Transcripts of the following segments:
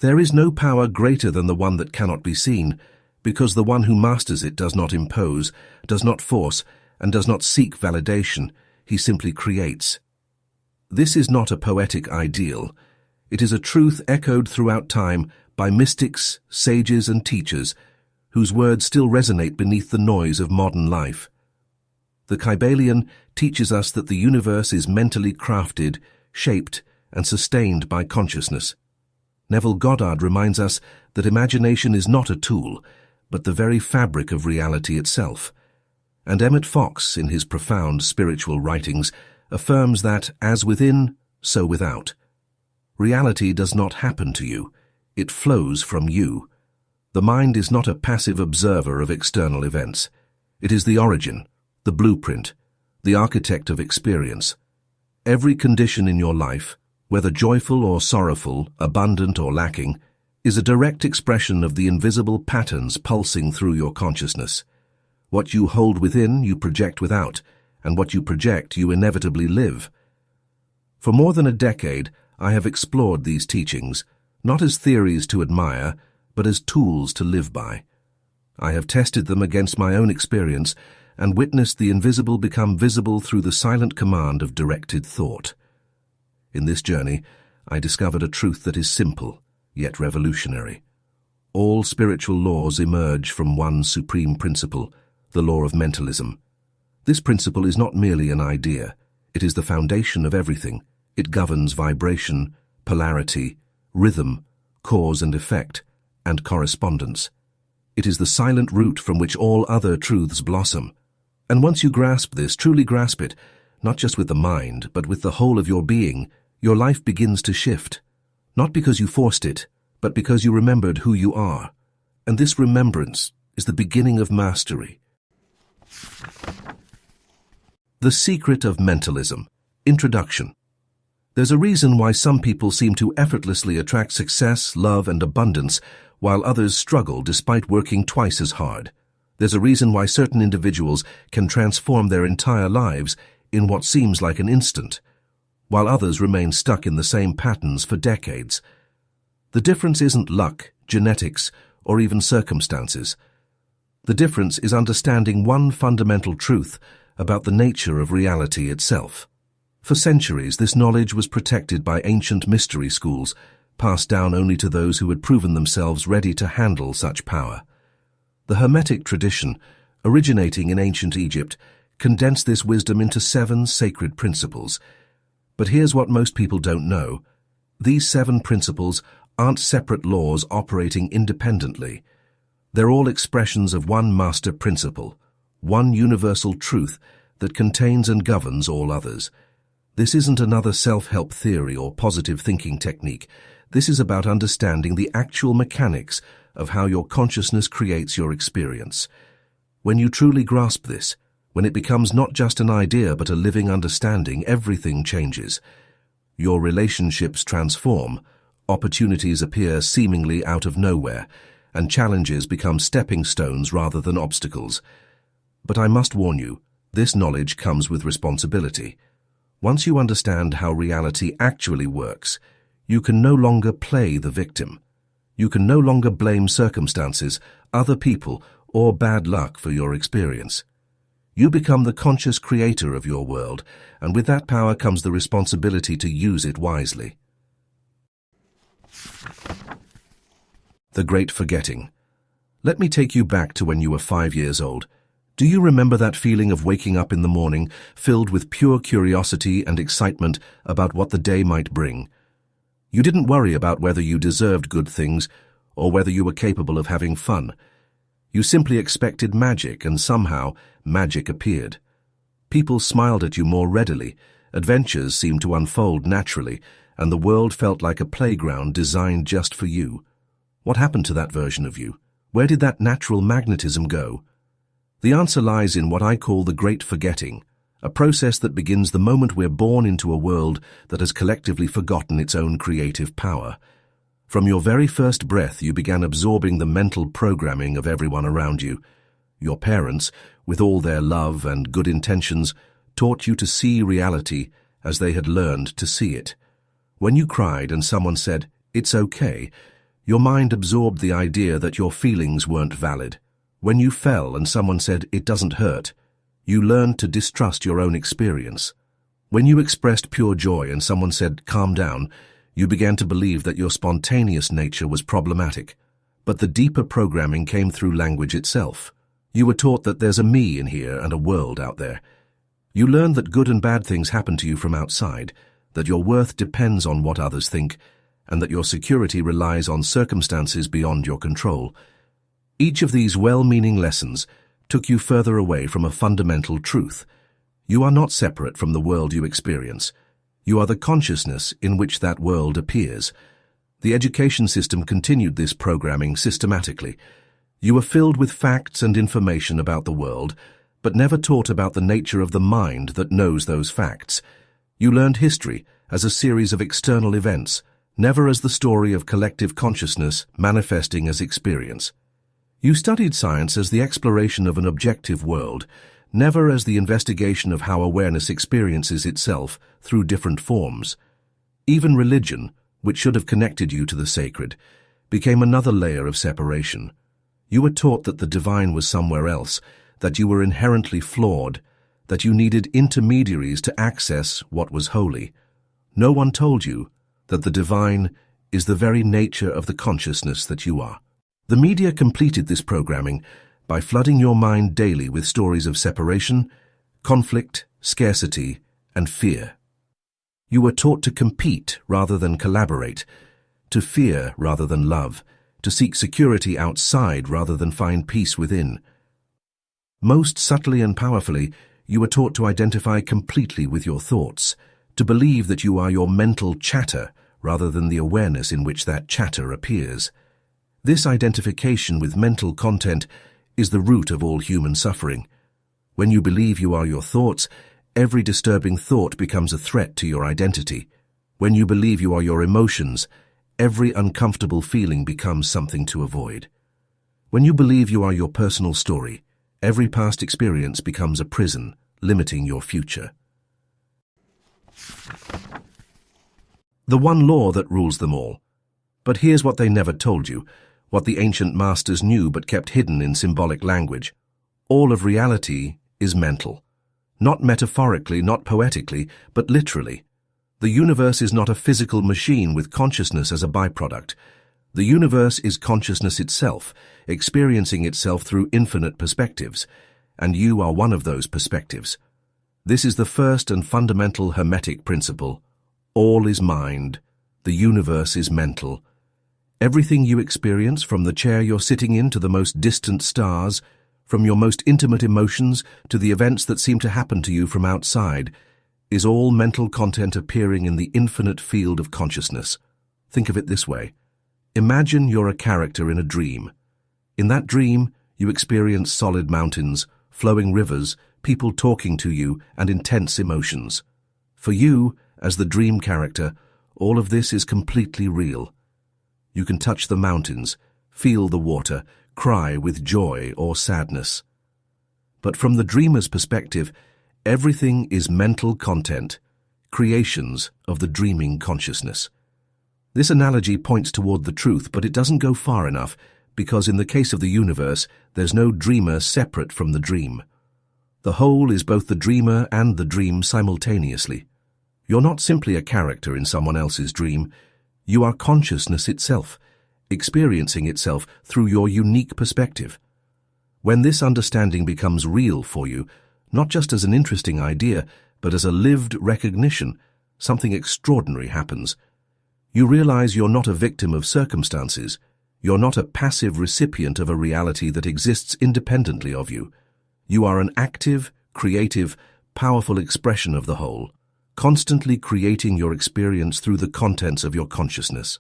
There is no power greater than the one that cannot be seen, because the one who masters it does not impose, does not force, and does not seek validation. He simply creates. This is not a poetic ideal. It is a truth echoed throughout time by mystics, sages, and teachers, whose words still resonate beneath the noise of modern life. The Kybalion teaches us that the universe is mentally crafted, shaped, and sustained by consciousness. Neville Goddard reminds us that imagination is not a tool, but the very fabric of reality itself. And Emmett Fox, in his profound spiritual writings, affirms that, as within, so without. Reality does not happen to you. It flows from you. The mind is not a passive observer of external events. It is the origin, the blueprint, the architect of experience. Every condition in your life, whether joyful or sorrowful, abundant or lacking, is a direct expression of the invisible patterns pulsing through your consciousness. What you hold within, you project without, and what you project, you inevitably live. For more than a decade, I have explored these teachings, not as theories to admire, but as tools to live by. I have tested them against my own experience and witnessed the invisible become visible through the silent command of directed thought. In this journey, I discovered a truth that is simple, yet revolutionary. All spiritual laws emerge from one supreme principle, the law of mentalism. This principle is not merely an idea. It is the foundation of everything. It governs vibration, polarity, rhythm, cause and effect, and correspondence. It is the silent root from which all other truths blossom. And once you grasp this, truly grasp it, not just with the mind, but with the whole of your being, your life begins to shift. Not because you forced it, but because you remembered who you are. And this remembrance is the beginning of mastery. The Secret of Mentalism. Introduction. There's a reason why some people seem to effortlessly attract success, love, and abundance, while others struggle despite working twice as hard. There's a reason why certain individuals can transform their entire lives in what seems like an instant, while others remain stuck in the same patterns for decades. The difference isn't luck, genetics, or even circumstances. The difference is understanding one fundamental truth about the nature of reality itself. For centuries, this knowledge was protected by ancient mystery schools, passed down only to those who had proven themselves ready to handle such power. The Hermetic tradition, originating in ancient Egypt, condensed this wisdom into 7 sacred principles. But here's what most people don't know. These 7 principles aren't separate laws operating independently. They're all expressions of one master principle, one universal truth that contains and governs all others. This isn't another self-help theory or positive thinking technique. This is about understanding the actual mechanics of how your consciousness creates your experience. When you truly grasp this, when it becomes not just an idea but a living understanding, everything changes. Your relationships transform, opportunities appear seemingly out of nowhere, and challenges become stepping stones rather than obstacles. But I must warn you, this knowledge comes with responsibility. Once you understand how reality actually works, you can no longer play the victim. You can no longer blame circumstances, other people, or bad luck for your experience. You become the conscious creator of your world, and with that power comes the responsibility to use it wisely. The Great Forgetting. Let me take you back to when you were 5 years old. Do you remember that feeling of waking up in the morning, filled with pure curiosity and excitement about what the day might bring? You didn't worry about whether you deserved good things or whether you were capable of having fun. You simply expected magic, and somehow magic appeared. People smiled at you more readily, adventures seemed to unfold naturally, and the world felt like a playground designed just for you. What happened to that version of you? Where did that natural magnetism go? The answer lies in what I call the Great Forgetting, a process that begins the moment we're born into a world that has collectively forgotten its own creative power. From your very first breath, you began absorbing the mental programming of everyone around you. Your parents, with all their love and good intentions, taught you to see reality as they had learned to see it. When you cried and someone said, "It's okay," Your mind absorbed the idea that your feelings weren't valid. When you fell and someone said, "It doesn't hurt," you learned to distrust your own experience. When you expressed pure joy and someone said, "Calm down," you began to believe that your spontaneous nature was problematic. But the deeper programming came through language itself. You were taught that there's a me in here and a world out there. You learned that good and bad things happen to you from outside, that your worth depends on what others think, and that your security relies on circumstances beyond your control. Each of these well-meaning lessons took you further away from a fundamental truth. You are not separate from the world you experience. You are the consciousness in which that world appears. The education system continued this programming systematically. You were filled with facts and information about the world, but never taught about the nature of the mind that knows those facts. You learned history as a series of external events, never as the story of collective consciousness manifesting as experience. You studied science as the exploration of an objective world, never as the investigation of how awareness experiences itself through different forms. Even religion, which should have connected you to the sacred, became another layer of separation. You were taught that the divine was somewhere else, that you were inherently flawed, that you needed intermediaries to access what was holy. No one told you that the divine is the very nature of the consciousness that you are. The media completed this programming by flooding your mind daily with stories of separation, conflict, scarcity, and fear. You were taught to compete rather than collaborate, to fear rather than love, to seek security outside rather than find peace within. Most subtly and powerfully, you were taught to identify completely with your thoughts, to believe that you are your mental chatter rather than the awareness in which that chatter appears. This identification with mental content is the root of all human suffering. When you believe you are your thoughts, every disturbing thought becomes a threat to your identity. When you believe you are your emotions, every uncomfortable feeling becomes something to avoid. When you believe you are your personal story, every past experience becomes a prison, limiting your future. The one law that rules them all. But here's what they never told you, what the ancient masters knew but kept hidden in symbolic language. All of reality is mental. Not metaphorically, not poetically, but literally. The universe is not a physical machine with consciousness as a byproduct. The universe is consciousness itself, experiencing itself through infinite perspectives, and you are one of those perspectives. This is the first and fundamental Hermetic principle. All is mind. The universe is mental. Everything you experience, from the chair you're sitting in to the most distant stars, from your most intimate emotions to the events that seem to happen to you from outside, is all mental content appearing in the infinite field of consciousness. Think of it this way. Imagine you're a character in a dream. In that dream, you experience solid mountains, flowing rivers, people talking to you, and intense emotions. For you, as the dream character, all of this is completely real. You can touch the mountains, feel the water, cry with joy or sadness. But from the dreamer's perspective, everything is mental content, creations of the dreaming consciousness. This analogy points toward the truth, but it doesn't go far enough, because in the case of the universe, there's no dreamer separate from the dream. The whole is both the dreamer and the dream simultaneously. You're not simply a character in someone else's dream. You are consciousness itself, experiencing itself through your unique perspective. When this understanding becomes real for you, not just as an interesting idea, but as a lived recognition, something extraordinary happens. You realize you're not a victim of circumstances. You're not a passive recipient of a reality that exists independently of you. You are an active, creative, powerful expression of the whole, constantly creating your experience through the contents of your consciousness.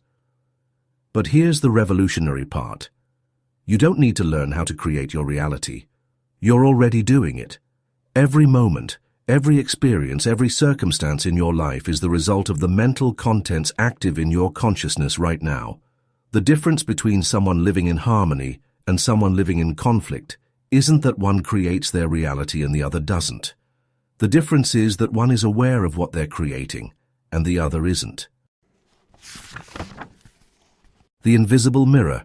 But here's the revolutionary part. You don't need to learn how to create your reality. You're already doing it. Every moment, every experience, every circumstance in your life is the result of the mental contents active in your consciousness right now. The difference between someone living in harmony and someone living in conflict isn't that one creates their reality and the other doesn't. The difference is that one is aware of what they're creating and the other isn't. The invisible mirror.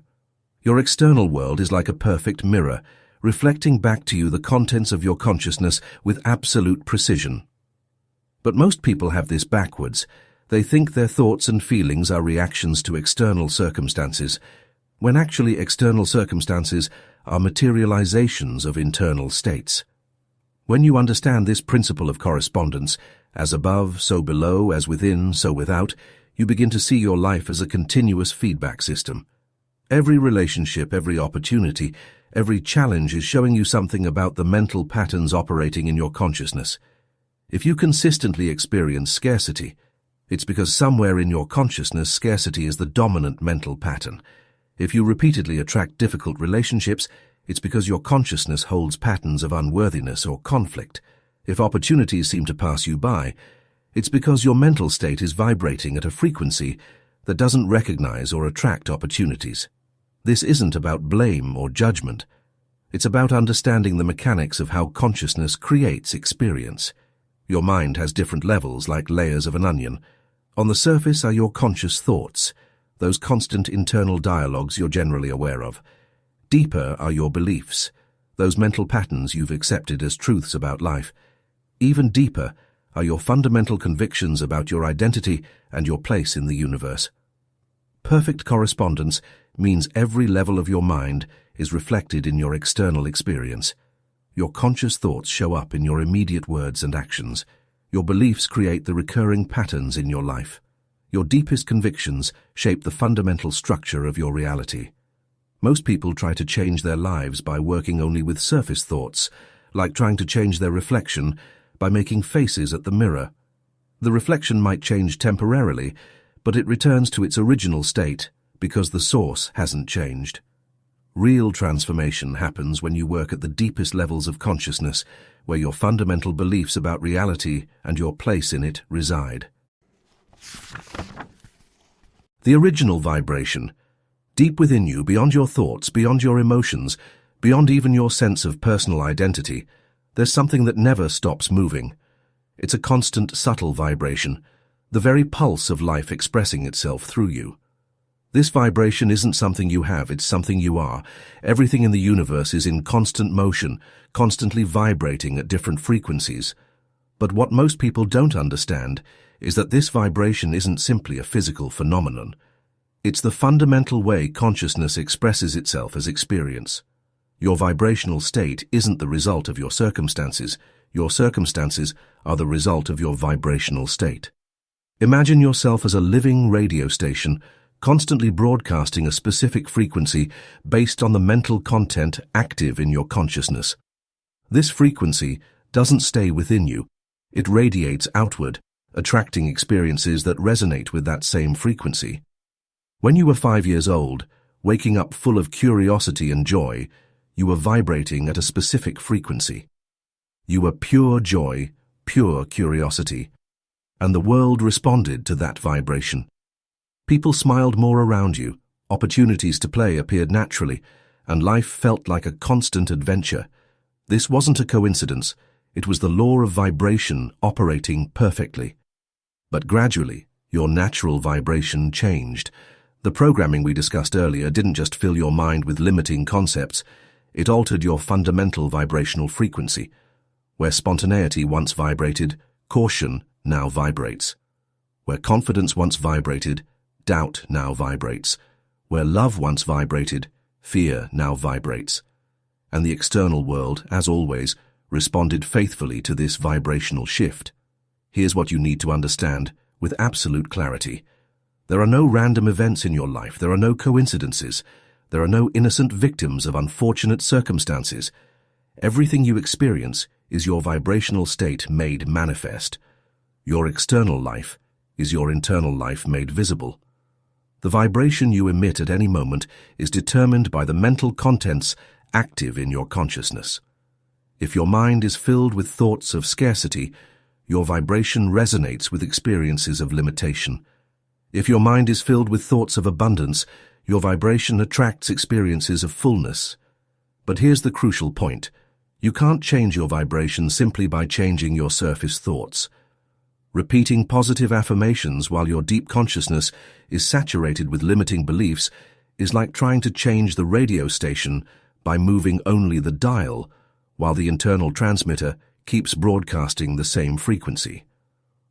Your external world is like a perfect mirror, reflecting back to you the contents of your consciousness with absolute precision. But most people have this backwards. They think their thoughts and feelings are reactions to external circumstances, when actually external circumstances are materializations of internal states. When you understand this principle of correspondence, as above, so below, as within, so without, you begin to see your life as a continuous feedback system. Every relationship, every opportunity, every challenge is showing you something about the mental patterns operating in your consciousness. If you consistently experience scarcity, it's because somewhere in your consciousness scarcity is the dominant mental pattern. If you repeatedly attract difficult relationships, it's because your consciousness holds patterns of unworthiness or conflict. If opportunities seem to pass you by, it's because your mental state is vibrating at a frequency that doesn't recognize or attract opportunities. This isn't about blame or judgment. It's about understanding the mechanics of how consciousness creates experience. Your mind has different levels, like layers of an onion. On the surface are your conscious thoughts, those constant internal dialogues you're generally aware of. Deeper are your beliefs, those mental patterns you've accepted as truths about life. Even deeper are your fundamental convictions about your identity and your place in the universe. Perfect correspondence means every level of your mind is reflected in your external experience. Your conscious thoughts show up in your immediate words and actions. Your beliefs create the recurring patterns in your life. Your deepest convictions shape the fundamental structure of your reality. Most people try to change their lives by working only with surface thoughts, like trying to change their reflection by making faces at the mirror. The reflection might change temporarily, but it returns to its original state because the source hasn't changed. Real transformation happens when you work at the deepest levels of consciousness, where your fundamental beliefs about reality and your place in it reside. The original vibration. Deep within you, beyond your thoughts, beyond your emotions, beyond even your sense of personal identity, there's something that never stops moving. It's a constant, subtle vibration, the very pulse of life expressing itself through you. This vibration isn't something you have, it's something you are. Everything in the universe is in constant motion, constantly vibrating at different frequencies. But what most people don't understand is that this vibration isn't simply a physical phenomenon. It's the fundamental way consciousness expresses itself as experience. Your vibrational state isn't the result of your circumstances. Your circumstances are the result of your vibrational state. Imagine yourself as a living radio station, constantly broadcasting a specific frequency based on the mental content active in your consciousness. This frequency doesn't stay within you. It radiates outward, attracting experiences that resonate with that same frequency. When you were 5 years old, waking up full of curiosity and joy, you were vibrating at a specific frequency. You were pure joy, pure curiosity, and the world responded to that vibration. People smiled more around you, opportunities to play appeared naturally, and life felt like a constant adventure. This wasn't a coincidence, it was the law of vibration operating perfectly. But gradually, your natural vibration changed. The programming we discussed earlier didn't just fill your mind with limiting concepts, it altered your fundamental vibrational frequency. Where spontaneity once vibrated, caution now vibrates. Where confidence once vibrated, doubt now vibrates. Where love once vibrated, fear now vibrates. And the external world, as always, responded faithfully to this vibrational shift. Here's what you need to understand with absolute clarity. There are no random events in your life. There are no coincidences. There are no innocent victims of unfortunate circumstances. Everything you experience is your vibrational state made manifest. Your external life is your internal life made visible. The vibration you emit at any moment is determined by the mental contents active in your consciousness. If your mind is filled with thoughts of scarcity, your vibration resonates with experiences of limitation. If your mind is filled with thoughts of abundance, your vibration attracts experiences of fullness. But here's the crucial point. You can't change your vibration simply by changing your surface thoughts. Repeating positive affirmations while your deep consciousness is saturated with limiting beliefs is like trying to change the radio station by moving only the dial, while the internal transmitter keeps broadcasting the same frequency.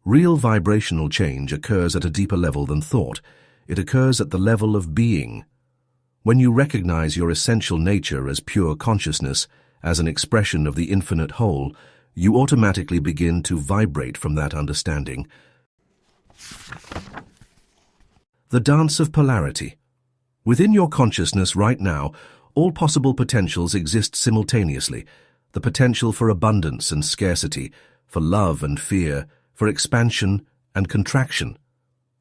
Real vibrational change occurs at a deeper level than thought. It occurs at the level of being. When you recognize your essential nature as pure consciousness, as an expression of the infinite whole, you automatically begin to vibrate from that understanding. The dance of polarity. Within your consciousness right now, all possible potentials exist simultaneously. The potential for abundance and scarcity, for love and fear, for expansion and contraction.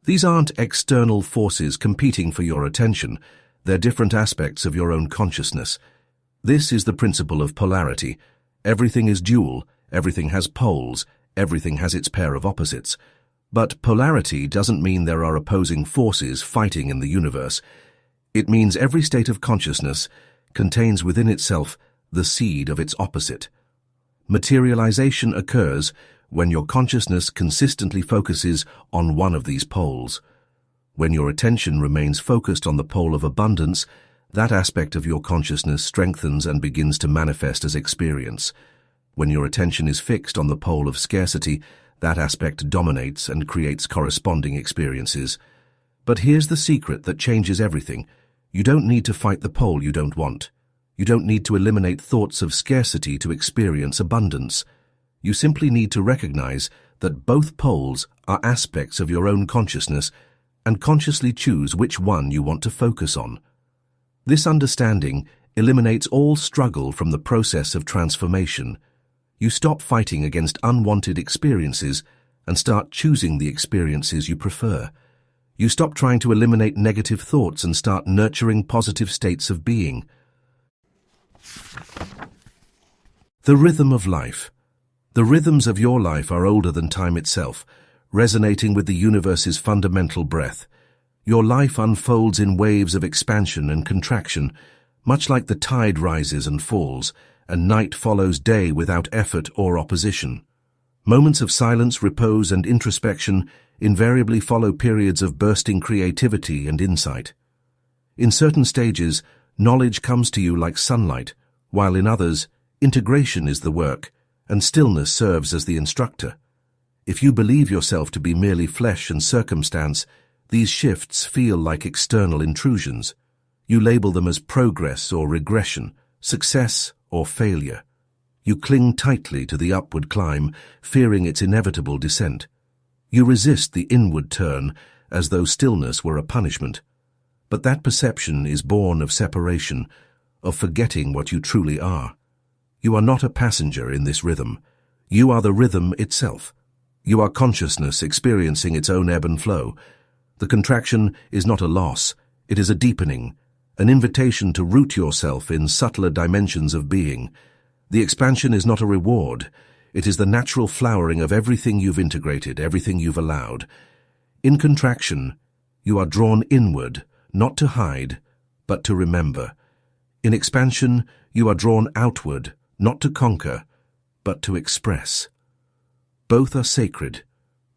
These aren't external forces competing for your attention. They're different aspects of your own consciousness. This is the principle of polarity. Everything is dual, everything has poles, everything has its pair of opposites. But polarity doesn't mean there are opposing forces fighting in the universe. It means every state of consciousness contains within itself the seed of its opposite. Materialization occurs when your consciousness consistently focuses on one of these poles. When your attention remains focused on the pole of abundance, that aspect of your consciousness strengthens and begins to manifest as experience. When your attention is fixed on the pole of scarcity, that aspect dominates and creates corresponding experiences. But here's the secret that changes everything. You don't need to fight the pole you don't want. You don't need to eliminate thoughts of scarcity to experience abundance. You simply need to recognize that both poles are aspects of your own consciousness and consciously choose which one you want to focus on. This understanding eliminates all struggle from the process of transformation. You stop fighting against unwanted experiences and start choosing the experiences you prefer. You stop trying to eliminate negative thoughts and start nurturing positive states of being. The rhythm of life. The rhythms of your life are older than time itself, resonating with the universe's fundamental breath. Your life unfolds in waves of expansion and contraction, much like the tide rises and falls, and night follows day without effort or opposition. Moments of silence, repose, and introspection invariably follow periods of bursting creativity and insight. In certain stages, knowledge comes to you like sunlight, while in others, integration is the work, and stillness serves as the instructor. If you believe yourself to be merely flesh and circumstance, these shifts feel like external intrusions. You label them as progress or regression, success or failure. You cling tightly to the upward climb, fearing its inevitable descent. You resist the inward turn, as though stillness were a punishment. But that perception is born of separation, of forgetting what you truly are. You are not a passenger in this rhythm. You are the rhythm itself. You are consciousness experiencing its own ebb and flow. The contraction is not a loss, it is a deepening, an invitation to root yourself in subtler dimensions of being. The expansion is not a reward, it is the natural flowering of everything you've integrated, everything you've allowed. In contraction, you are drawn inward, not to hide, but to remember. In expansion, you are drawn outward, not to conquer, but to express. Both are sacred,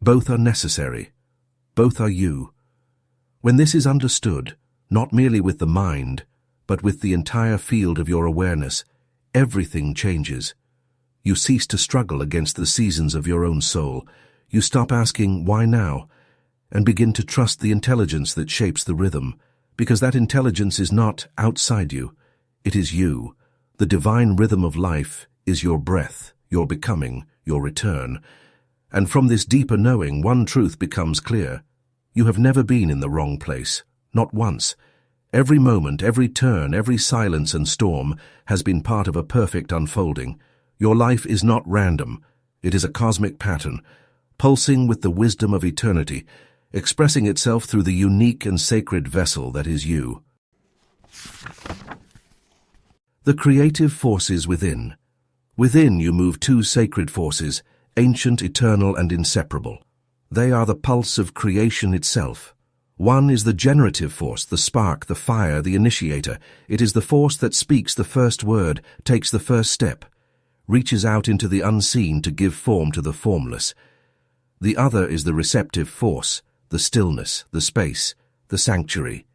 both are necessary, both are you. When this is understood, not merely with the mind, but with the entire field of your awareness, everything changes. You cease to struggle against the seasons of your own soul. You stop asking, why now? And begin to trust the intelligence that shapes the rhythm, because that intelligence is not outside you. It is you. The divine rhythm of life is your breath, your becoming, your return. And from this deeper knowing, one truth becomes clear. You have never been in the wrong place, not once. Every moment, every turn, every silence and storm has been part of a perfect unfolding. Your life is not random. It is a cosmic pattern, pulsing with the wisdom of eternity, expressing itself through the unique and sacred vessel that is you. The creative forces within. Within you move two sacred forces, ancient, eternal, and inseparable. They are the pulse of creation itself. One is the generative force, the spark, the fire, the initiator. It is the force that speaks the first word, takes the first step, reaches out into the unseen to give form to the formless. The other is the receptive force, the stillness, the space, the sanctuary.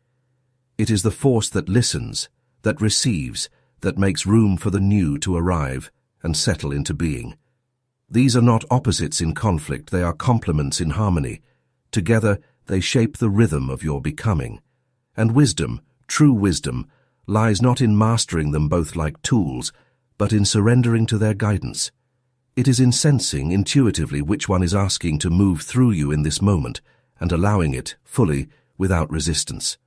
It is the force that listens, that receives, that makes room for the new to arrive and settle into being. These are not opposites in conflict, they are complements in harmony. Together, they shape the rhythm of your becoming. And wisdom, true wisdom, lies not in mastering them both like tools, but in surrendering to their guidance. It is in sensing intuitively which one is asking to move through you in this moment and allowing it fully without resistance.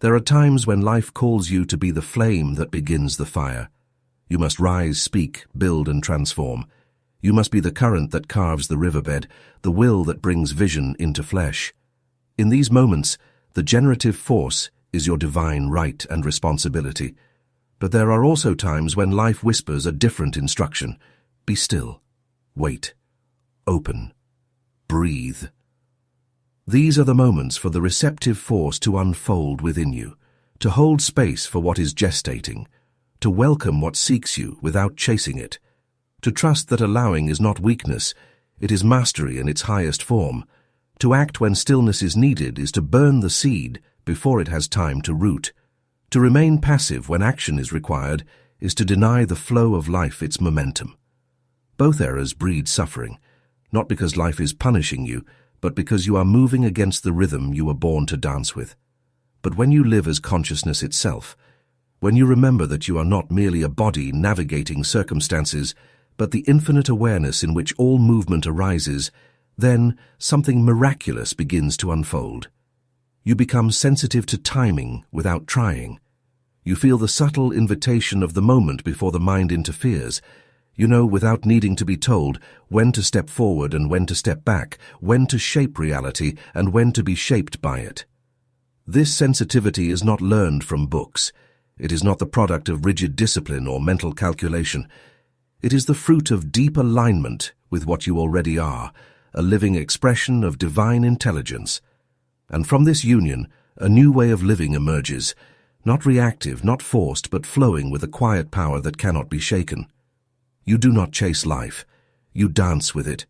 There are times when life calls you to be the flame that begins the fire. You must rise, speak, build, and transform. You must be the current that carves the riverbed, the will that brings vision into flesh. In these moments, the generative force is your divine right and responsibility. But there are also times when life whispers a different instruction. Be still. Wait. Open. Breathe. These are the moments for the receptive force to unfold within you, to hold space for what is gestating, to welcome what seeks you without chasing it, to trust that allowing is not weakness, it is mastery in its highest form. To act when stillness is needed is to burn the seed before it has time to root. To remain passive when action is required is to deny the flow of life its momentum. Both errors breed suffering, not because life is punishing you, but because you are moving against the rhythm you were born to dance with. But when you live as consciousness itself, when you remember that you are not merely a body navigating circumstances, but the infinite awareness in which all movement arises, then something miraculous begins to unfold. You become sensitive to timing without trying. You feel the subtle invitation of the moment before the mind interferes. You know, without needing to be told, when to step forward and when to step back, when to shape reality and when to be shaped by it. This sensitivity is not learned from books. It is not the product of rigid discipline or mental calculation. It is the fruit of deep alignment with what you already are, a living expression of divine intelligence. And from this union, a new way of living emerges, not reactive, not forced, but flowing with a quiet power that cannot be shaken. You do not chase life. You dance with it.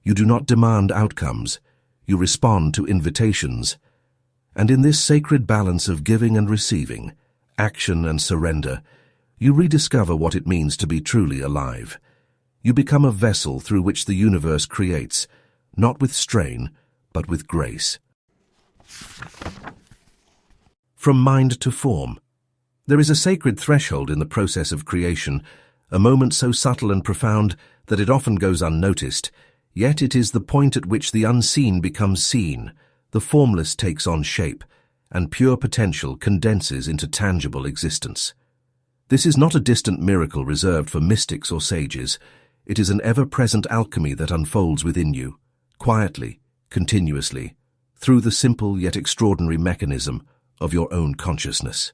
You do not demand outcomes. You respond to invitations. And in this sacred balance of giving and receiving, action and surrender, you rediscover what it means to be truly alive. You become a vessel through which the universe creates, not with strain, but with grace. From mind to form. There is a sacred threshold in the process of creation, a moment so subtle and profound that it often goes unnoticed, yet it is the point at which the unseen becomes seen, the formless takes on shape, and pure potential condenses into tangible existence. This is not a distant miracle reserved for mystics or sages. It is an ever-present alchemy that unfolds within you, quietly, continuously, through the simple yet extraordinary mechanism of your own consciousness.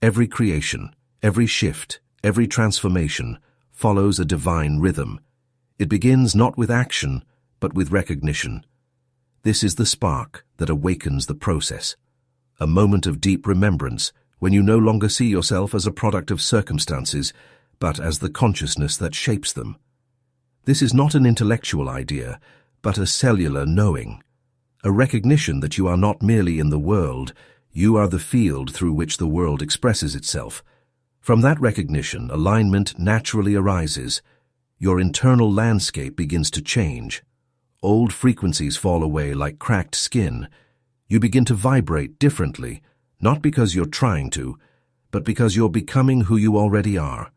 Every creation, every shift, every transformation follows a divine rhythm. It begins not with action, but with recognition. This is the spark that awakens the process, a moment of deep remembrance when you no longer see yourself as a product of circumstances, but as the consciousness that shapes them. This is not an intellectual idea, but a cellular knowing, a recognition that you are not merely in the world, you are the field through which the world expresses itself. From that recognition, alignment naturally arises. Your internal landscape begins to change. Old frequencies fall away like cracked skin. You begin to vibrate differently, not because you're trying to, but because you're becoming who you already are.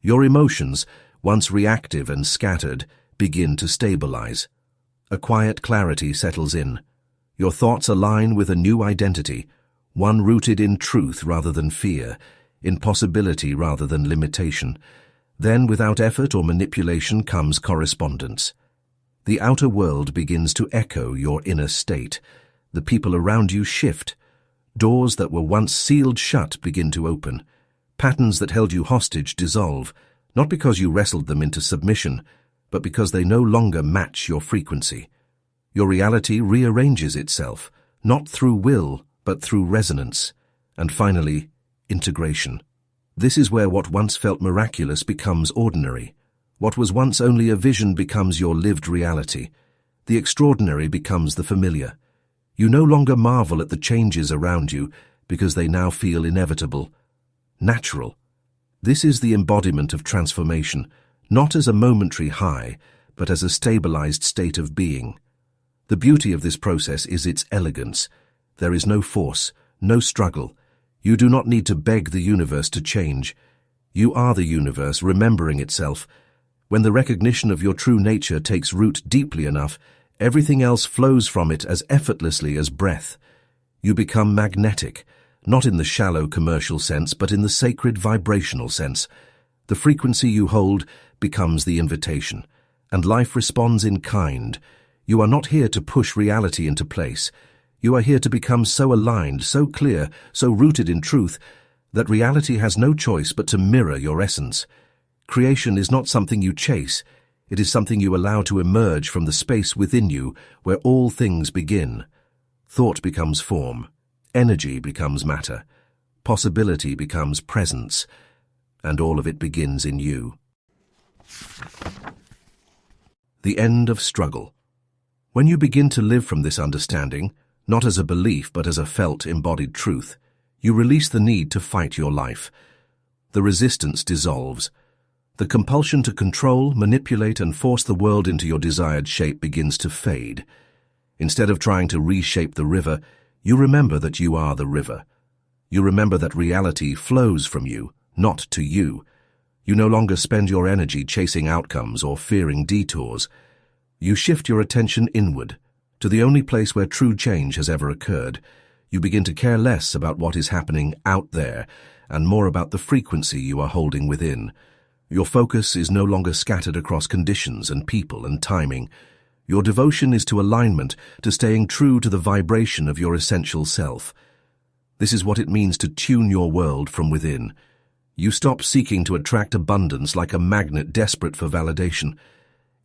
Your emotions, once reactive and scattered, begin to stabilize. A quiet clarity settles in. Your thoughts align with a new identity, one rooted in truth rather than fear, in possibility rather than limitation. Then, without effort or manipulation, comes correspondence. The outer world begins to echo your inner state. The people around you shift. Doors that were once sealed shut begin to open. Patterns that held you hostage dissolve, not because you wrestled them into submission, but because they no longer match your frequency. Your reality rearranges itself, not through will, but through resonance. And finally, integration. This is where what once felt miraculous becomes ordinary. What was once only a vision becomes your lived reality. The extraordinary becomes the familiar. You no longer marvel at the changes around you because they now feel inevitable, natural. This is the embodiment of transformation, not as a momentary high, but as a stabilized state of being. The beauty of this process is its elegance. There is no force, no struggle. You do not need to beg the universe to change. You are the universe remembering itself. When the recognition of your true nature takes root deeply enough, everything else flows from it as effortlessly as breath. You become magnetic, not in the shallow commercial sense, but in the sacred vibrational sense. The frequency you hold becomes the invitation, and life responds in kind. You are not here to push reality into place. You are here to become so aligned, so clear, so rooted in truth, that reality has no choice but to mirror your essence. Creation is not something you chase. It is something you allow to emerge from the space within you where all things begin. Thought becomes form. Energy becomes matter. Possibility becomes presence. And all of it begins in you. The end of struggle. When you begin to live from this understanding, not as a belief but as a felt, embodied truth, you release the need to fight your life. The resistance dissolves. The compulsion to control, manipulate, and force the world into your desired shape begins to fade. Instead of trying to reshape the river, you remember that you are the river. You remember that reality flows from you, not to you. You no longer spend your energy chasing outcomes or fearing detours. You shift your attention inward, to the only place where true change has ever occurred. You begin to care less about what is happening out there and more about the frequency you are holding within. Your focus is no longer scattered across conditions and people and timing. Your devotion is to alignment, to staying true to the vibration of your essential self. This is what it means to tune your world from within. You stop seeking to attract abundance like a magnet desperate for validation.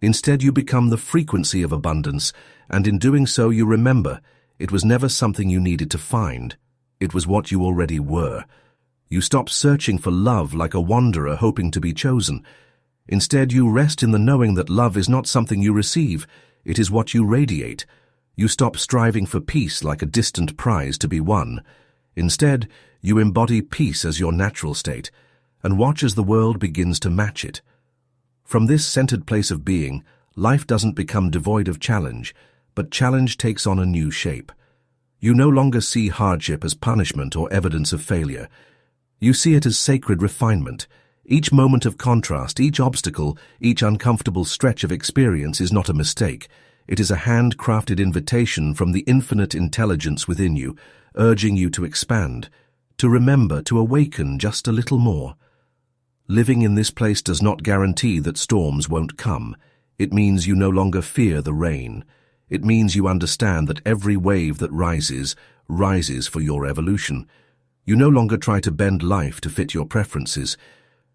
Instead, you become the frequency of abundance, and in doing so you remember it was never something you needed to find. It was what you already were. You stop searching for love like a wanderer hoping to be chosen. Instead, you rest in the knowing that love is not something you receive, it is what you radiate. You stop striving for peace like a distant prize to be won. Instead, you embody peace as your natural state, and watch as the world begins to match it. From this centered place of being, life doesn't become devoid of challenge, but challenge takes on a new shape. You no longer see hardship as punishment or evidence of failure. You see it as sacred refinement. Each moment of contrast, each obstacle, each uncomfortable stretch of experience is not a mistake. It is a handcrafted invitation from the infinite intelligence within you, urging you to expand, to remember, to awaken just a little more. Living in this place does not guarantee that storms won't come. It means you no longer fear the rain. It means you understand that every wave that rises, rises for your evolution. You no longer try to bend life to fit your preferences.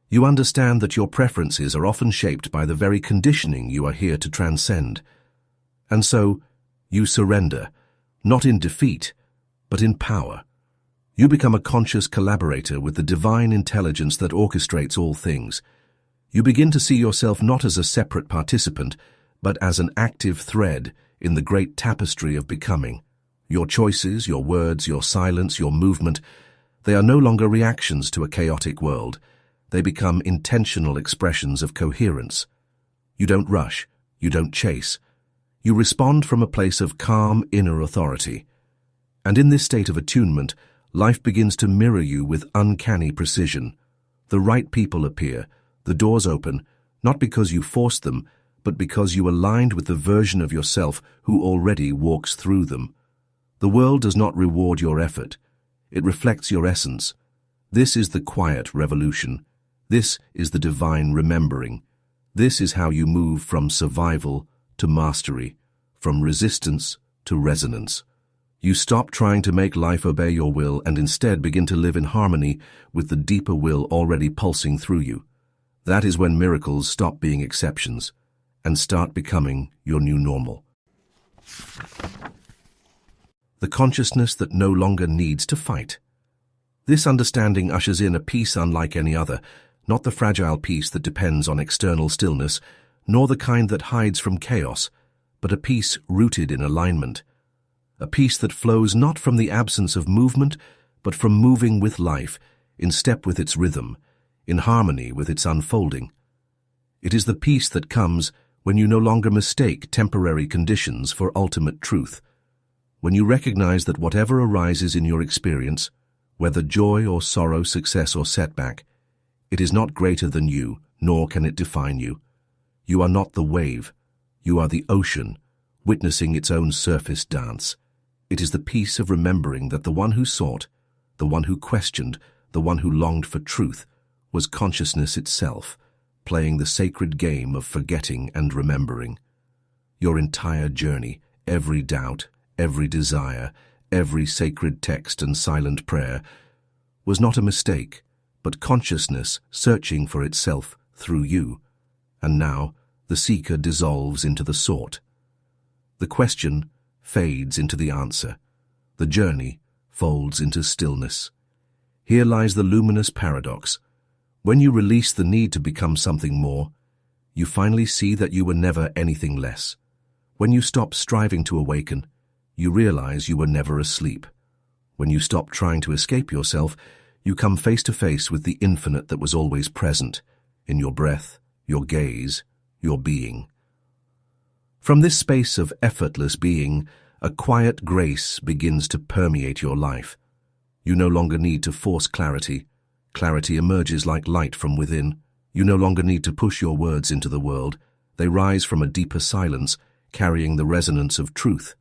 You understand that your preferences are often shaped by the very conditioning you are here to transcend. And so, you surrender, not in defeat, but in power. You become a conscious collaborator with the divine intelligence that orchestrates all things. You begin to see yourself not as a separate participant, but as an active thread in the great tapestry of becoming. Your choices, your words, your silence, your movement, they are no longer reactions to a chaotic world. They become intentional expressions of coherence. You don't rush, you don't chase. You respond from a place of calm inner authority. And in this state of attunement, life begins to mirror you with uncanny precision. The right people appear, the doors open, not because you forced them, but because you aligned with the version of yourself who already walks through them. The world does not reward your effort. It reflects your essence. This is the quiet revolution. This is the divine remembering. This is how you move from survival to mastery, from resistance to resonance. You stop trying to make life obey your will and instead begin to live in harmony with the deeper will already pulsing through you. That is when miracles stop being exceptions and start becoming your new normal. The consciousness that no longer needs to fight. This understanding ushers in a peace unlike any other, not the fragile peace that depends on external stillness, nor the kind that hides from chaos, but a peace rooted in alignment, a peace that flows not from the absence of movement, but from moving with life, in step with its rhythm, in harmony with its unfolding. It is the peace that comes when you no longer mistake temporary conditions for ultimate truth, when you recognize that whatever arises in your experience, whether joy or sorrow, success or setback, it is not greater than you, nor can it define you. You are not the wave. You are the ocean, witnessing its own surface dance. It is the peace of remembering that the one who sought, the one who questioned, the one who longed for truth, was consciousness itself, playing the sacred game of forgetting and remembering. Your entire journey, every doubt, every desire, every sacred text and silent prayer, was not a mistake, but consciousness searching for itself through you. And now the seeker dissolves into the sought. The question fades into the answer. The journey folds into stillness. Here lies the luminous paradox. When you release the need to become something more, you finally see that you were never anything less. When you stop striving to awaken, you realize you were never asleep. When you stop trying to escape yourself, you come face to face with the infinite that was always present, in your breath, your gaze, your being. From this space of effortless being, a quiet grace begins to permeate your life. You no longer need to force clarity. Clarity emerges like light from within. You no longer need to push your words into the world. They rise from a deeper silence, carrying the resonance of truth.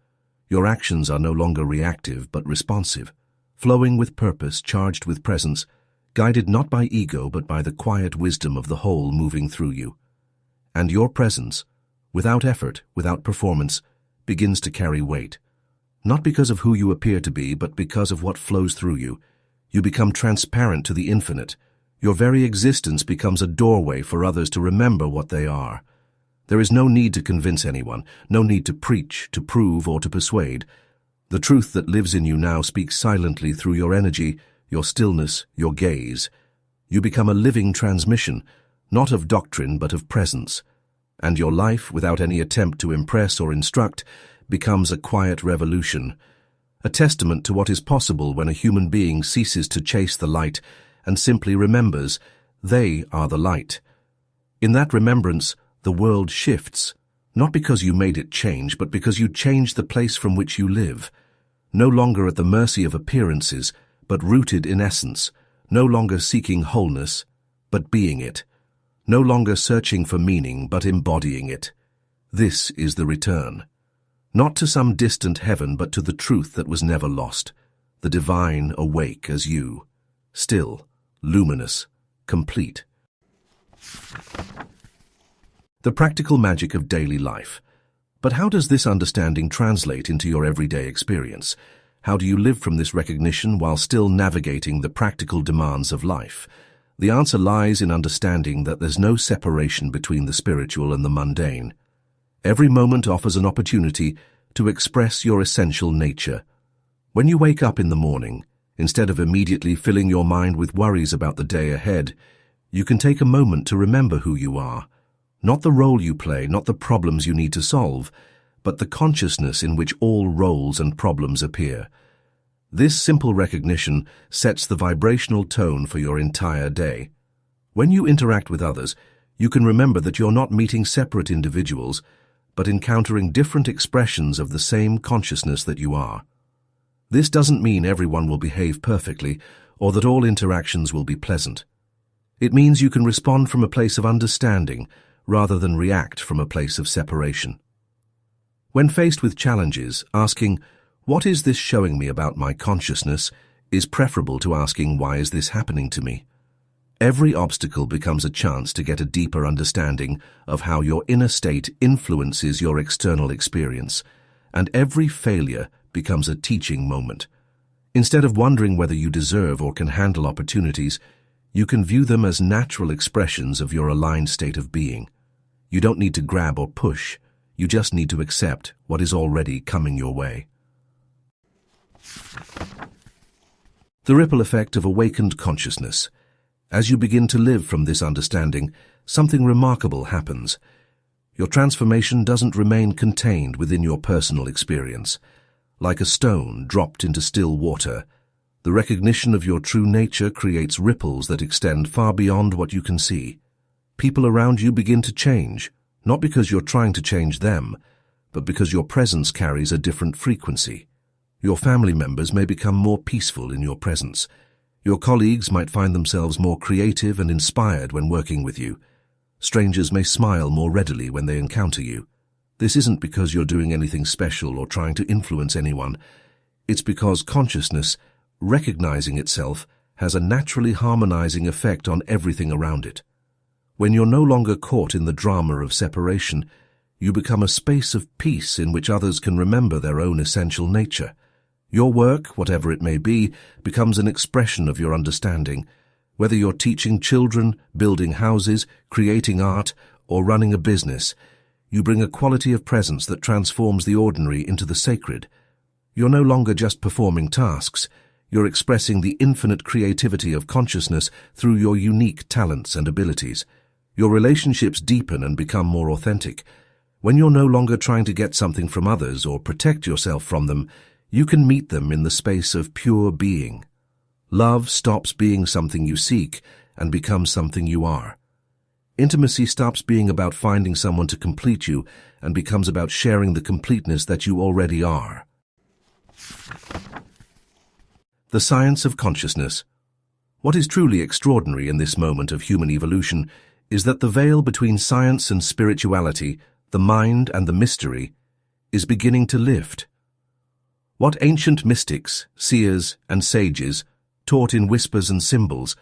Your actions are no longer reactive but responsive, flowing with purpose, charged with presence, guided not by ego but by the quiet wisdom of the whole moving through you. And your presence, without effort, without performance, begins to carry weight. Not because of who you appear to be, but because of what flows through you. You become transparent to the infinite. Your very existence becomes a doorway for others to remember what they are. There is no need to convince anyone, no need to preach, to prove, or to persuade. The truth that lives in you now speaks silently through your energy, your stillness, your gaze. You become a living transmission, not of doctrine but of presence. And your life, without any attempt to impress or instruct, becomes a quiet revolution, a testament to what is possible when a human being ceases to chase the light and simply remembers they are the light. In that remembrance, the world shifts, not because you made it change, but because you changed the place from which you live. No longer at the mercy of appearances, but rooted in essence, no longer seeking wholeness, but being it, no longer searching for meaning, but embodying it. This is the return. Not to some distant heaven, but to the truth that was never lost, the divine awake as you, still, luminous, complete. The practical magic of daily life. But how does this understanding translate into your everyday experience? How do you live from this recognition while still navigating the practical demands of life? The answer lies in understanding that there's no separation between the spiritual and the mundane. Every moment offers an opportunity to express your essential nature. When you wake up in the morning, instead of immediately filling your mind with worries about the day ahead, you can take a moment to remember who you are. Not the role you play, not the problems you need to solve, but the consciousness in which all roles and problems appear. This simple recognition sets the vibrational tone for your entire day. When you interact with others, you can remember that you're not meeting separate individuals, but encountering different expressions of the same consciousness that you are. This doesn't mean everyone will behave perfectly, or that all interactions will be pleasant. It means you can respond from a place of understanding, rather than react from a place of separation. When faced with challenges, asking, "What is this showing me about my consciousness?" is preferable to asking, "Why is this happening to me?" Every obstacle becomes a chance to get a deeper understanding of how your inner state influences your external experience, and every failure becomes a teaching moment. Instead of wondering whether you deserve or can handle opportunities, you can view them as natural expressions of your aligned state of being. You don't need to grab or push, you just need to accept what is already coming your way. The ripple effect of awakened consciousness. As you begin to live from this understanding, something remarkable happens. Your transformation doesn't remain contained within your personal experience. Like a stone dropped into still water, the recognition of your true nature creates ripples that extend far beyond what you can see. People around you begin to change, not because you're trying to change them, but because your presence carries a different frequency. Your family members may become more peaceful in your presence. Your colleagues might find themselves more creative and inspired when working with you. Strangers may smile more readily when they encounter you. This isn't because you're doing anything special or trying to influence anyone. It's because consciousness, recognizing itself, has a naturally harmonizing effect on everything around it. When you're no longer caught in the drama of separation, you become a space of peace in which others can remember their own essential nature. Your work, whatever it may be, becomes an expression of your understanding. Whether you're teaching children, building houses, creating art, or running a business, you bring a quality of presence that transforms the ordinary into the sacred. You're no longer just performing tasks. You're expressing the infinite creativity of consciousness through your unique talents and abilities. Your relationships deepen and become more authentic. When you're no longer trying to get something from others or protect yourself from them, you can meet them in the space of pure being. Love stops being something you seek and becomes something you are. Intimacy stops being about finding someone to complete you and becomes about sharing the completeness that you already are. The science of consciousness. What is truly extraordinary in this moment of human evolution is that the veil between science and spirituality, the mind and the mystery, is beginning to lift. What ancient mystics, seers, and sages taught in whispers and symbols,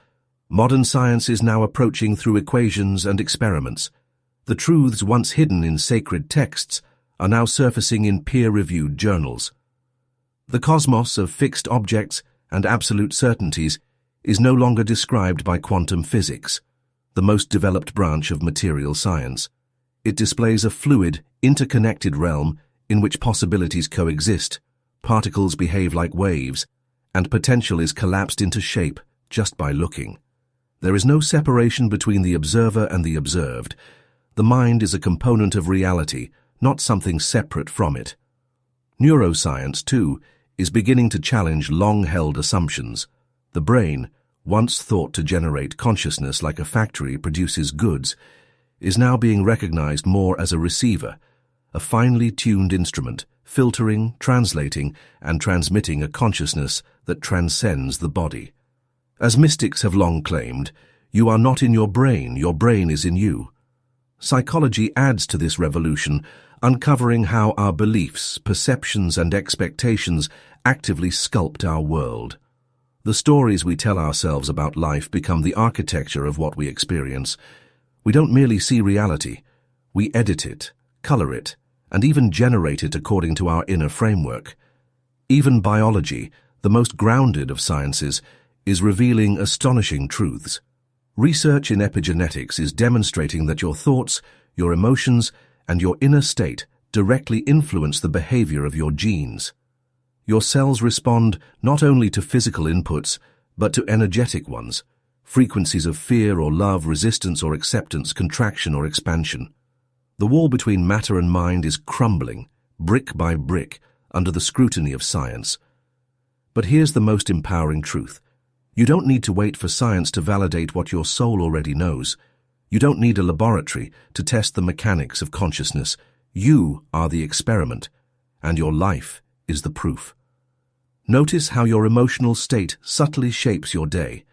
modern science is now approaching through equations and experiments. The truths once hidden in sacred texts are now surfacing in peer-reviewed journals. The cosmos of fixed objects and absolute certainties is no longer described by quantum physics, the most developed branch of material science. It displays a fluid, interconnected realm in which possibilities coexist, particles behave like waves, and potential is collapsed into shape just by looking. There is no separation between the observer and the observed. The mind is a component of reality, not something separate from it. Neuroscience, too, is beginning to challenge long-held assumptions. The brain, once thought to generate consciousness like a factory produces goods, is now being recognized more as a receiver, a finely tuned instrument, filtering, translating, and transmitting a consciousness that transcends the body. As mystics have long claimed, you are not in your brain is in you. Psychology adds to this revolution, uncovering how our beliefs, perceptions, and expectations actively sculpt our world. The stories we tell ourselves about life become the architecture of what we experience. We don't merely see reality, we edit it, color it, and even generate it according to our inner framework. Even biology, the most grounded of sciences, is revealing astonishing truths. Research in epigenetics is demonstrating that your thoughts, your emotions, and your inner state directly influence the behavior of your genes. Your cells respond not only to physical inputs, but to energetic ones, frequencies of fear or love, resistance or acceptance, contraction or expansion. The wall between matter and mind is crumbling, brick by brick, under the scrutiny of science. But here's the most empowering truth. You don't need to wait for science to validate what your soul already knows. You don't need a laboratory to test the mechanics of consciousness. You are the experiment, and your life is the proof. Notice how your emotional state subtly shapes your day.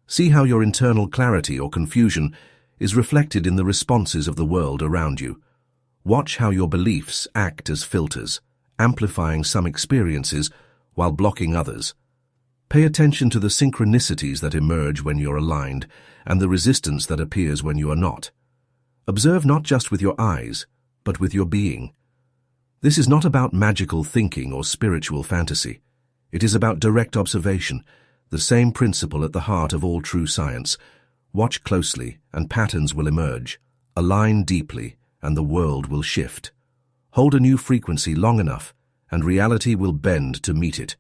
See how your internal clarity or confusion is reflected in the responses of the world around you. Watch how your beliefs act as filters, amplifying some experiences while blocking others. Pay attention to the synchronicities that emerge when you're aligned and the resistance that appears when you are not. Observe not just with your eyes, but with your being. This is not about magical thinking or spiritual fantasy. It is about direct observation, the same principle at the heart of all true science. Watch closely, and patterns will emerge. Align deeply, and the world will shift. Hold a new frequency long enough, and reality will bend to meet it.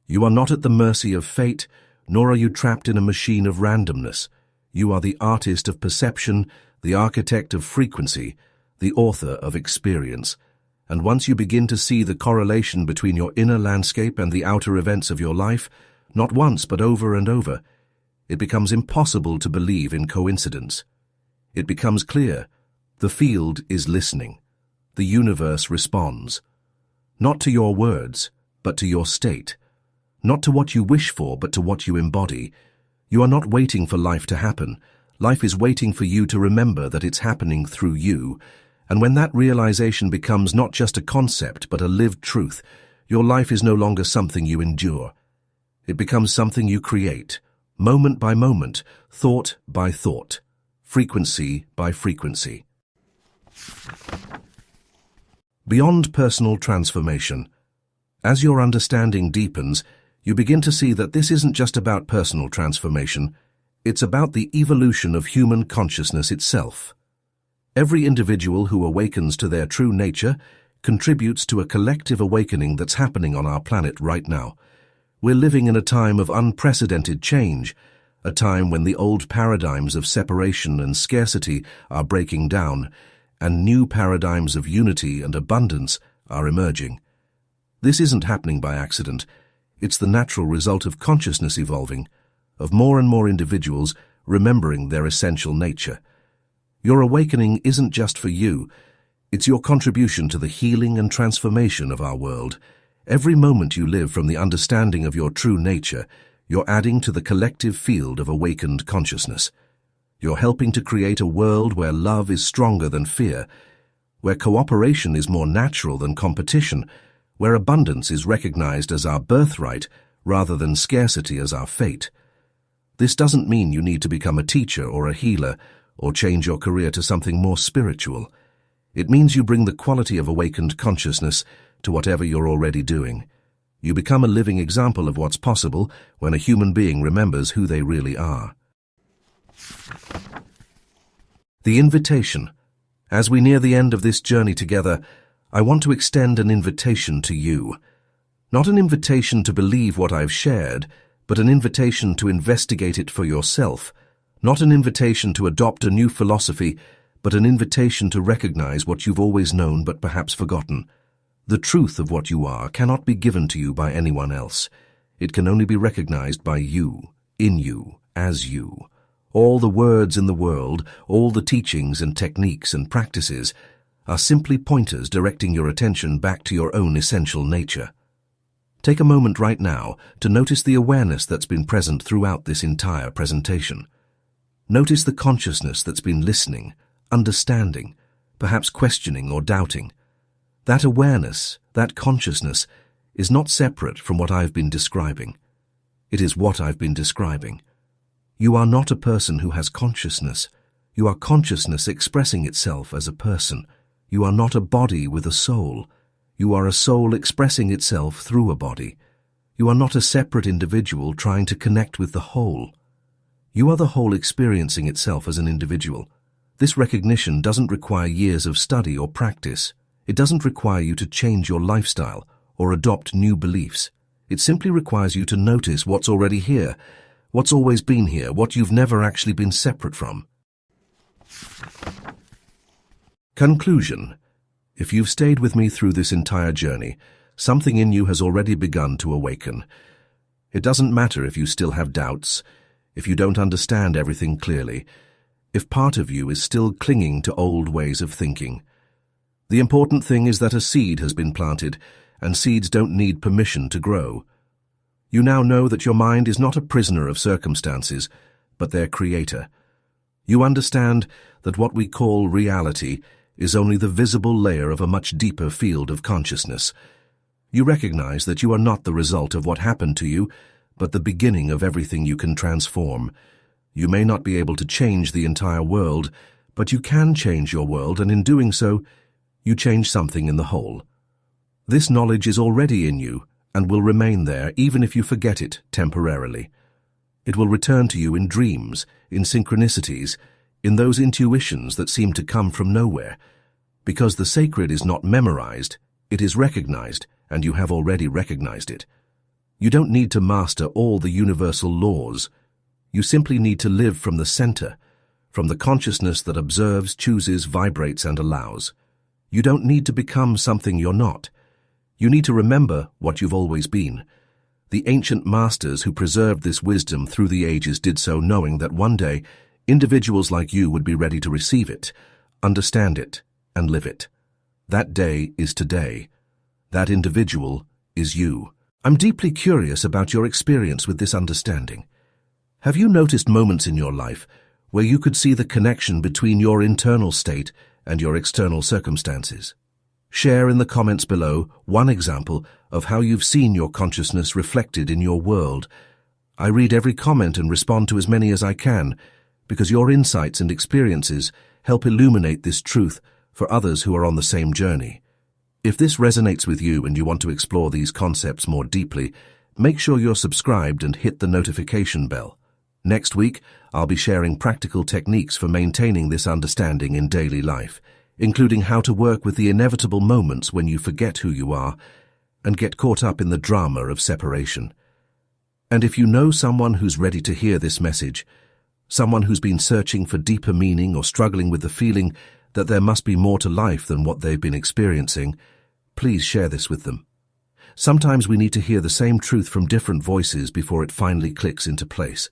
You are not at the mercy of fate, nor are you trapped in a machine of randomness. You are the artist of perception, the architect of frequency, the author of experience, and once you begin to see the correlation between your inner landscape and the outer events of your life, not once but over and over, it becomes impossible to believe in coincidence. It becomes clear, the field is listening. The universe responds. Not to your words, but to your state. Not to what you wish for, but to what you embody. You are not waiting for life to happen. Life is waiting for you to remember that it's happening through you. And when that realization becomes not just a concept, but a lived truth, your life is no longer something you endure. It becomes something you create, moment by moment, thought by thought, frequency by frequency. Beyond personal transformation. As your understanding deepens, you begin to see that this isn't just about personal transformation, it's about the evolution of human consciousness itself. Every individual who awakens to their true nature contributes to a collective awakening that's happening on our planet right now. We're living in a time of unprecedented change, a time when the old paradigms of separation and scarcity are breaking down, and new paradigms of unity and abundance are emerging. This isn't happening by accident. It's the natural result of consciousness evolving, of more and more individuals remembering their essential nature. Your awakening isn't just for you. It's your contribution to the healing and transformation of our world. Every moment you live from the understanding of your true nature, you're adding to the collective field of awakened consciousness. You're helping to create a world where love is stronger than fear, where cooperation is more natural than competition, where abundance is recognized as our birthright rather than scarcity as our fate. This doesn't mean you need to become a teacher or a healer or change your career to something more spiritual. It means you bring the quality of awakened consciousness to whatever you're already doing. You become a living example of what's possible when a human being remembers who they really are. The invitation. As we near the end of this journey together, I want to extend an invitation to you. Not an invitation to believe what I've shared, but an invitation to investigate it for yourself. Not an invitation to adopt a new philosophy, but an invitation to recognize what you've always known but perhaps forgotten. The truth of what you are cannot be given to you by anyone else. It can only be recognized by you, in you, as you. All the words in the world, all the teachings and techniques and practices are simply pointers directing your attention back to your own essential nature. Take a moment right now to notice the awareness that's been present throughout this entire presentation. Notice the consciousness that's been listening, understanding, perhaps questioning or doubting. That awareness, that consciousness, is not separate from what I've been describing. It is what I've been describing. You are not a person who has consciousness. You are consciousness expressing itself as a person. You are not a body with a soul. You are a soul expressing itself through a body. You are not a separate individual trying to connect with the whole. You are the whole experiencing itself as an individual. This recognition doesn't require years of study or practice. It doesn't require you to change your lifestyle or adopt new beliefs. It simply requires you to notice what's already here, what's always been here, what you've never actually been separate from. Conclusion. If you've stayed with me through this entire journey, something in you has already begun to awaken. It doesn't matter if you still have doubts, if you don't understand everything clearly, if part of you is still clinging to old ways of thinking. The important thing is that a seed has been planted, and seeds don't need permission to grow. You now know that your mind is not a prisoner of circumstances, but their creator. You understand that what we call reality is only the visible layer of a much deeper field of consciousness. You recognize that you are not the result of what happened to you, but the beginning of everything you can transform. You may not be able to change the entire world, but you can change your world, and in doing so, you change something in the whole. This knowledge is already in you and will remain there even if you forget it temporarily. It will return to you in dreams, in synchronicities, in those intuitions that seem to come from nowhere. Because the sacred is not memorized, it is recognized, and you have already recognized it. You don't need to master all the universal laws. You simply need to live from the center, from the consciousness that observes, chooses, vibrates, and allows. You don't need to become something you're not. You need to remember what you've always been. The ancient masters who preserved this wisdom through the ages did so knowing that one day individuals like you would be ready to receive it, understand it, and live it. That day is today. That individual is you. I'm deeply curious about your experience with this understanding. Have you noticed moments in your life where you could see the connection between your internal state and your external circumstances? Share in the comments below one example of how you've seen your consciousness reflected in your world. I read every comment and respond to as many as I can, because your insights and experiences help illuminate this truth for others who are on the same journey. If this resonates with you and you want to explore these concepts more deeply, make sure you're subscribed and hit the notification bell. Next week, I'll be sharing practical techniques for maintaining this understanding in daily life, including how to work with the inevitable moments when you forget who you are and get caught up in the drama of separation. And if you know someone who's ready to hear this message, someone who's been searching for deeper meaning or struggling with the feeling that there must be more to life than what they've been experiencing, please share this with them. Sometimes we need to hear the same truth from different voices before it finally clicks into place.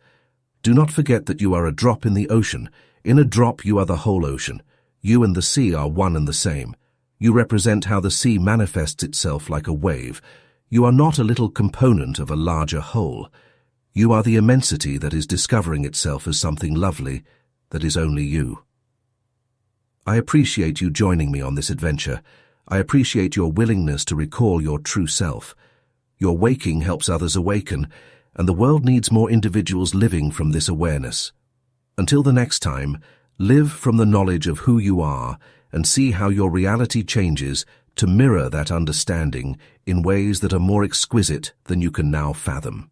Do not forget that you are a drop in the ocean. In a drop, you are the whole ocean. You and the sea are one and the same. You represent how the sea manifests itself like a wave. You are not a little component of a larger whole. You are the immensity that is discovering itself as something lovely that is only you. I appreciate you joining me on this adventure. I appreciate your willingness to recall your true self. Your waking helps others awaken, and the world needs more individuals living from this awareness. Until the next time, live from the knowledge of who you are and see how your reality changes to mirror that understanding in ways that are more exquisite than you can now fathom.